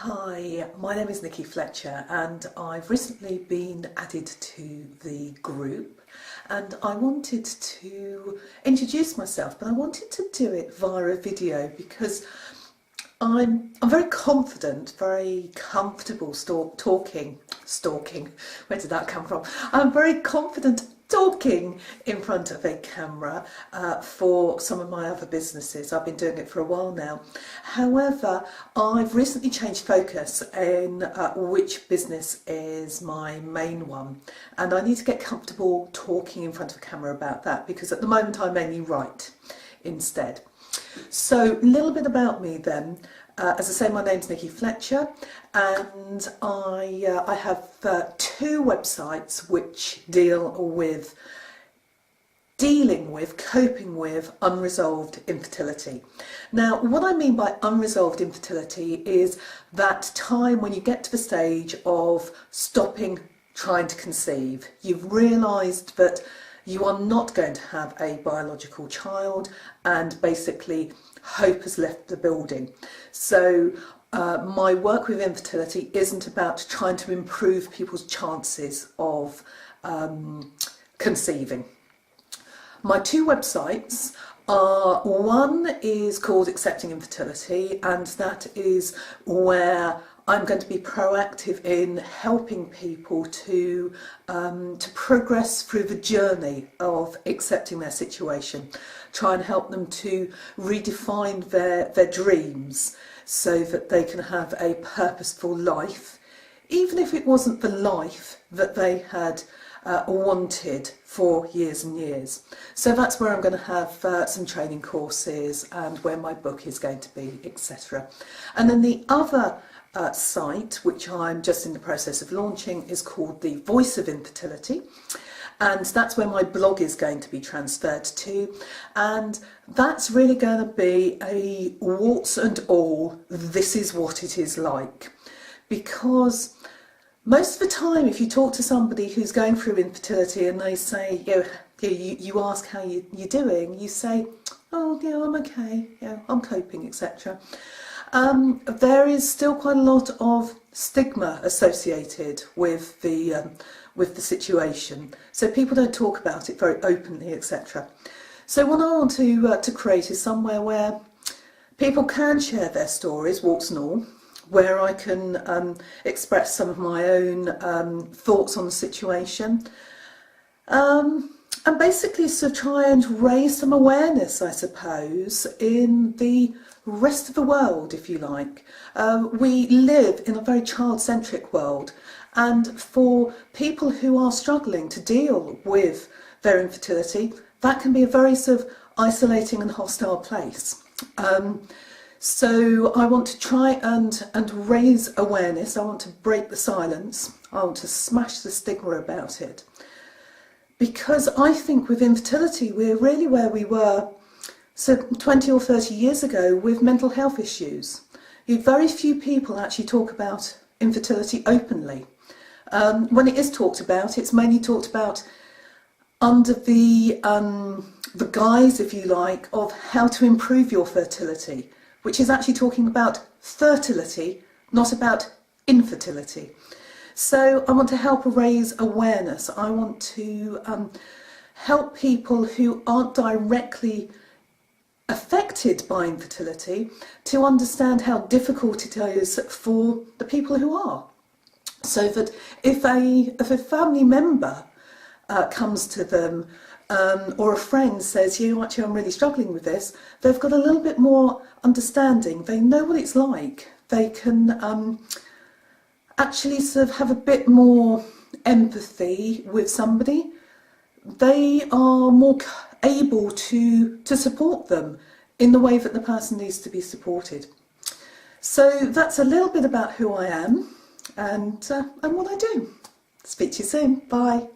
Hi, my name is Nicci Fletcher and I've recently been added to the group, and I wanted to introduce myself, but I wanted to do it via a video because I'm very confident, very comfortable stalking, where did that come from? I'm very confident talking in front of a camera for some of my other businesses. I've been doing it for a while now. However, I've recently changed focus in which business is my main one, and I need to get comfortable talking in front of a camera about that because at the moment I mainly write instead. So a little bit about me then. As I say, my name's Nicci Fletcher, and I have two websites which dealing with, coping with unresolved infertility. Now, what I mean by unresolved infertility is that time when you get to the stage of stopping trying to conceive. You've realised that you are not going to have a biological child, and basically hope has left the building. So my work with infertility isn't about trying to improve people's chances of conceiving. My two websites are, one is called Accepting Infertility, and that is where I'm going to be proactive in helping people to progress through the journey of accepting their situation, try and help them to redefine their dreams so that they can have a purposeful life, even if it wasn't the life that they had wanted for years and years. So that's where I'm going to have some training courses and where my book is going to be, etc. And then the other site, which I'm just in the process of launching, is called The Voice of Infertility, and that's where my blog is going to be transferred to, and that's really going to be a warts and all, this is what it is like. Because most of the time, if you talk to somebody who's going through infertility and they say, you ask how you're doing, you say, oh yeah, I'm okay, yeah, I'm coping, etc. There is still quite a lot of stigma associated with the situation, so people don't talk about it very openly, etc. So what I want to create is somewhere where people can share their stories, warts and all, where I can express some of my own thoughts on the situation, and basically so try and raise some awareness, I suppose, in the rest of the world, if you like. We live in a very child-centric world, and for people who are struggling to deal with their infertility, that can be a very sort of isolating and hostile place. So I want to try and raise awareness. I want to break the silence. I want to smash the stigma about it. Because I think with infertility, we're really where we were 20 or 30 years ago with mental health issues. Very few people actually talk about infertility openly. When it is talked about, it's mainly talked about under the guise, if you like, of how to improve your fertility, which is actually talking about fertility, not about infertility. So I want to help raise awareness. I want to help people who aren't directly affected by infertility to understand how difficult it is for the people who are. So that if a family member comes to them or a friend says, actually I'm really struggling with this, they've got a little bit more understanding. They know what it's like. They can actually sort of have a bit more empathy with somebody. They are more able to support them in the way that the person needs to be supported. So that's a little bit about who I am and what I do. Speak to you soon. Bye.